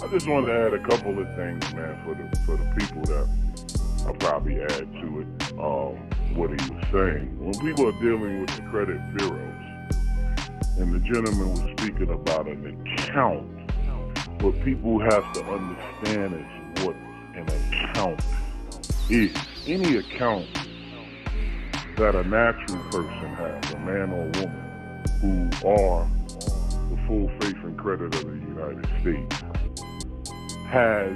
I just wanted to add a couple of things, man, for the people that I'll probably add to it. What he was saying. When people are dealing with the credit bureaus, and the gentleman was speaking about an account, what people have to understand is what an account is. Any account that a natural person has, a man or woman, who are the full faith and credit of the United States, has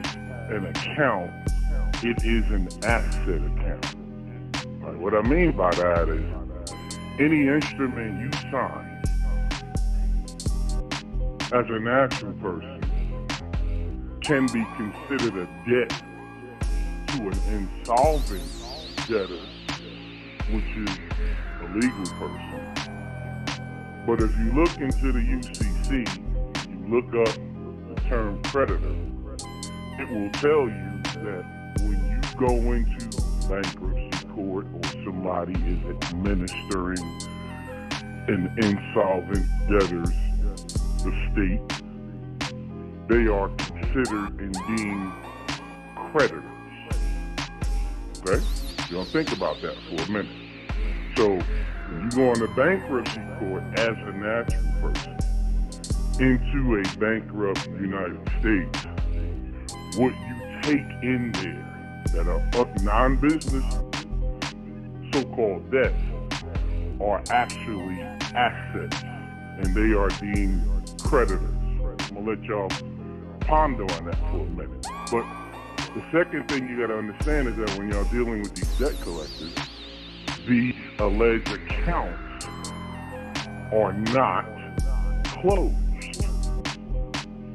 an account. It is an asset account. Right? What I mean by that is any instrument you sign as a natural person can be considered a debt to an insolvent debtor, which is a legal person. But if you look into the UCC, you look up the term creditor, it will tell you that when you go into bankruptcy court or somebody is administering an insolvent debtor's estate, they are considered and deemed creditors. Okay? You don't think about that for a minute. So when you go into bankruptcy court as a natural person into a bankrupt United States, what you take in there that are non-business so-called debts are actually assets, and they are deemed creditors. I'm gonna let y'all ponder on that for a minute. But the second thing you gotta understand is that when y'all dealing with these debt collectors, the alleged accounts are not closed.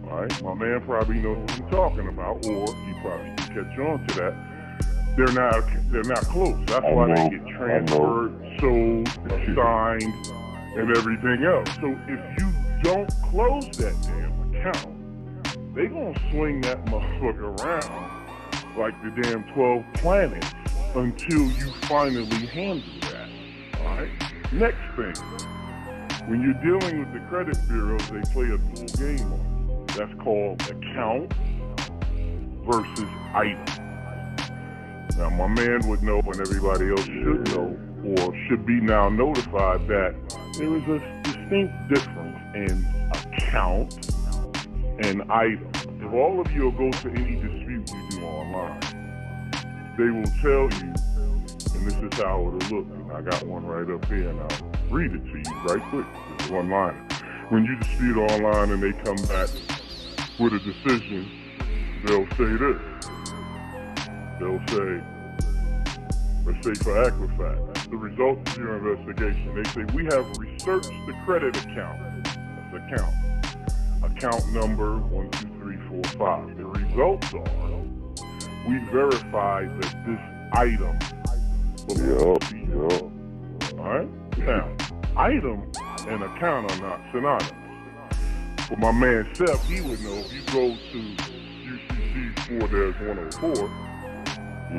All right, my man probably knows what I'm talking about, or he probably can catch on to that. They're not closed. That's why they get transferred, sold, assigned, and everything else. So if you don't close that damn account, they gonna swing that motherfucker around like the damn 12 planets until you finally handle that. All right. Next thing, when you're dealing with the credit bureaus, they play a dual game on you. That's called account versus item. Now, my man would know, and everybody else should know, or should be now notified, that there is a distinct difference in account and item. If all of you will go to any dispute you do online, they will tell you, and this is how it'll look. And I got one right up here, and I'll read it to you right quick. It's one line. When you dispute online and they come back with a decision, they'll say this. They'll say, let's say for Equifax, the results of your investigation, they say, we have researched the credit account. That's account. Account number 12345. The results are, we verified that this item belongs to you. All right? Now, item and account are not synonymous. But my man Seth, he would know, if you go to UCC 4-104,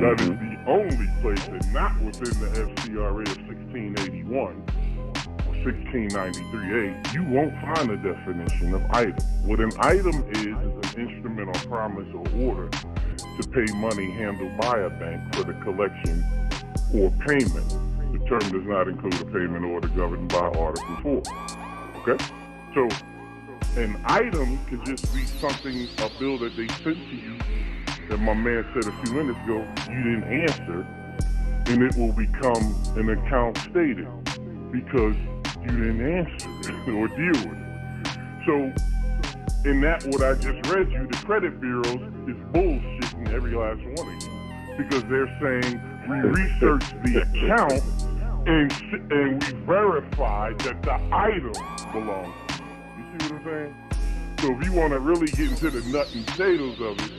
that is the only place, and not within the FCRA of 1681 or 1693A, you won't find a definition of item. What an item is an instrument or promise or order to pay money handled by a bank for the collection or payment. The term does not include a payment order governed by Article 4. Okay? So, an item could just be something, a bill that they sent to you that my man said a few minutes ago, you didn't answer, and it will become an account stated because you didn't answer it or deal with it. So, in that, what I just read you, the credit bureaus is bullshitting every last one of you because they're saying we researched the account and we verified that the item belongs to you. You see what I'm saying? So if you want to really get into the nut and potatoes of it,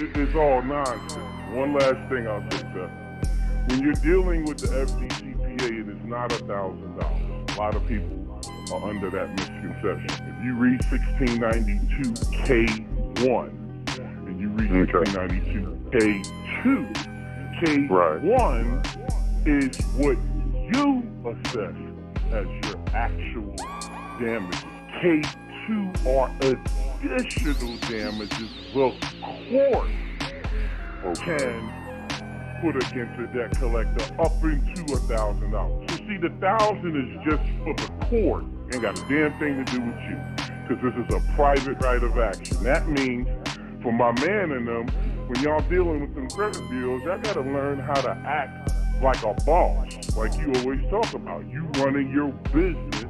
it's all nonsense. One last thing I'll say, Seth. When you're dealing with the FDCPA, it is not $1,000. A lot of people are under that misconception. If you read 1692K1 and you read 1692K2, K1 is what you assess as your actual damages. K2 K2 are additional damages the court can put against a debt collector up into $1,000. So see, the $1,000 is just for the court. Ain't got a damn thing to do with you, because this is a private right of action. That means for my man and them, when y'all dealing with them credit bureaus, y'all gotta learn how to act like a boss, like you always talk about. You running your business,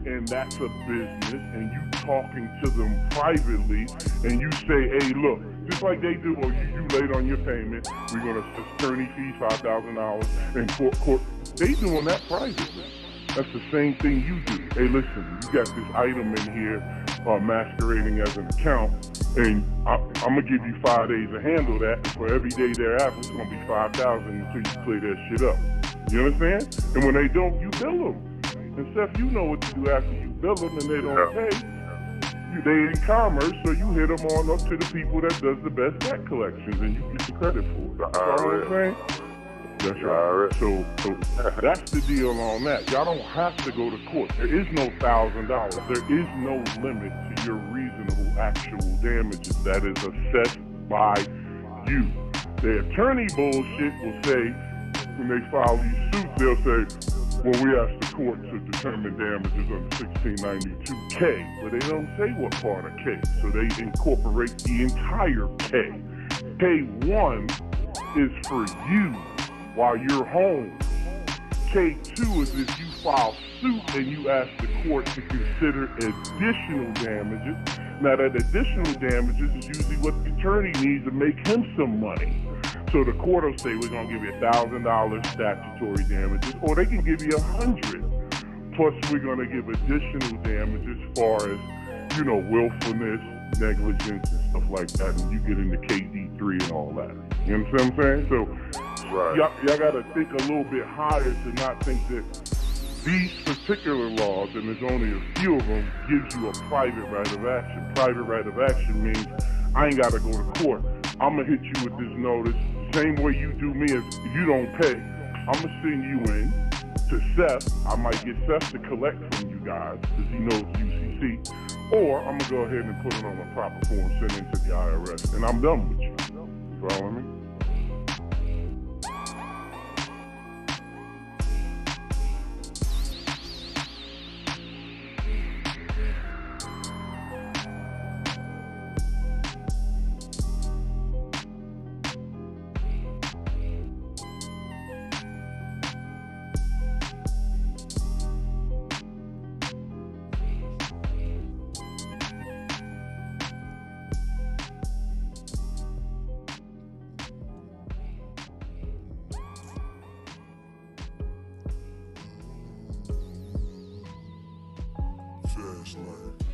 and that's a business, and you talking to them privately, and you say, hey, look, just like they do, or you late on your payment, we're gonna attorney fees $5,000, and court. They doing that privately. That's the same thing you do. Hey, listen, you got this item in here masquerading as an account, and I'm gonna give you 5 days to handle that. And for every day thereafter, it's gonna be $5,000 until you clear that shit up. You understand? And when they don't, you bill them. And Seth, you know what to do after you bill them and they don't pay. They in commerce, so you hit them on up to the people that does the best debt collections, and you get the credit for it. That's all I'm saying. That's right. So that's the deal on that. Y'all don't have to go to court. There is no $1,000. There is no limit to your reasonable actual damages that is assessed by you. The attorney bullshit will say, when they file these suits, they'll say, well, we asked the court to determine damages under 1692K, but they don't say what part of K, so they incorporate the entire K. K1 is for you while you're home. K2 is if you file suit and you ask the court to consider additional damages. Now, that additional damages is usually what the attorney needs to make him some money. So the court will say, we're going to give you $1,000 statutory damages, or they can give you $100. Plus, we're going to give additional damages as far as, you know, willfulness, negligence, and stuff like that. And you get into KD3 and all that. You understand what I'm saying? So y'all got to think a little bit higher to not think that these particular laws, and there's only a few of them, gives you a private right of action. Private right of action means I ain't got to go to court. I'm going to hit you with this notice. Same way you do me. If you don't pay, I'm going to send you in to Seth. I might get Seth to collect from you guys because he knows UCC. Or I'm going to go ahead and put it on a proper form, send it to the IRS, and I'm done with you. You follow me? Fast life.